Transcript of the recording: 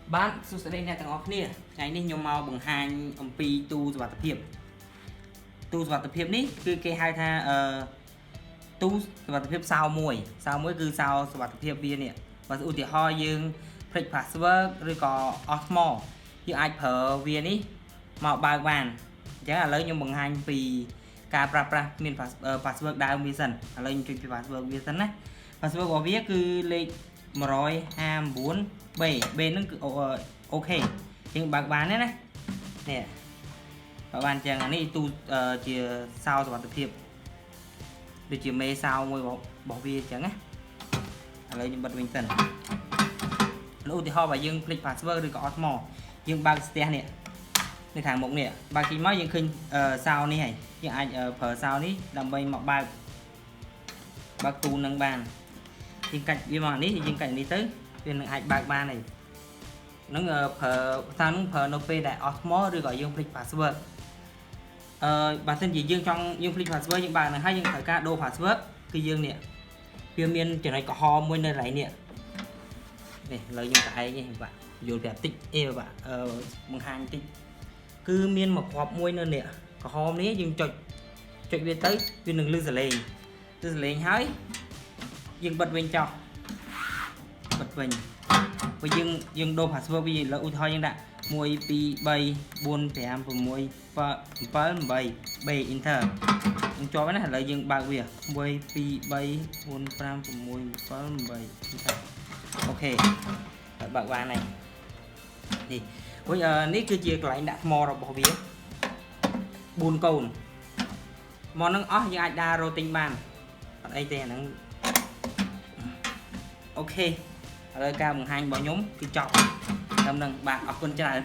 Bạn số sẽ đây nè thằng ốc nè ngàyនេះខ្ញុំមកបង្ហាញអំពីទូសុវត្ថិភាពទូសុវត្ថិភាពនេះគឺគេហៅថាទូសុវត្ថិភាពសោមួយគឺសោសុវត្ថិភាពវានេះបើឧទាហរណ៍យើងភ្លេច password ឬក៏អស់ថ្មយើងអាចប្រើវានេះមកបើកបានអញ្ចឹងឥឡូវខ្ញុំបង្ហាញពីការប្រើប្រាស់មាន password ដើមវាសិនឥឡូវខ្ញុំជួយពី password វាសិនណា password របស់វាគឺលេខ 159B ហ្នឹងគឺអូខេជាងបើកបានទេណានេះបើបានចឹងអានេះទូជាសោសុវត្ថិភាពដូចជាមេសោមួយរបស់វាចឹងណាឥឡូវខ្ញុំបិទវិញសិនឧទាហរណ៍បើយើងភ្លេច password ឬក៏អត់ថ្មយើងបើកស្ទះនេះនៅខាងមុខនេះបើកចេញមកយើងឃើញសោនេះហើយយើងអាចប្រើសោនេះដើម្បីមកបើកទូនឹងបានយើងកាច់វាមកនេះយើងកាច់នេះទៅវានឹងអាចបើកបានហើយនឹងប្រើថានឹងប្រើនៅពេលដែលអស់ថ្មឬក៏យើងភ្លេច password បើសិនជាយើងចង់យើងភ្លេច password យើងបើកនឹងហើយយើងត្រូវការដូរ password គឺយើងនេះវាមានចំណុចក្រហមមួយនៅកន្លែងនេះឥឡូវខ្ញុំកែឯងបាទយល់ប្រាប់តិចបាទបង្ហាញតិចគឺមានមួយគ្រាប់មួយនៅនេះក្រហមនេះយើងចុចវាទៅវានឹងលឺសលេងហើយយើងបិទវិញចោលបិទវិញបើយើងដូរ password វាលើឧទាហរណ៍យើងដាក់1 2 3 4 5 6 7 8 enter យើងជាប់ណាឥឡូវយើងបើកវា1 2 3 4 5 6 7 8 enter អូខេហើយបើកបានហើយនេះវិញនេះគឺជាកន្លែងដាក់ថ្មរបស់វា4កូនមកនឹងអស់យើងអាចដើររកទិញបានអត់អីទេអាហ្នឹងអូខេឥឡូវការបង្ហាញរបស់ខ្ញុំគឺចប់ត្រឹមហ្នឹងបាទអរគុណច្រើន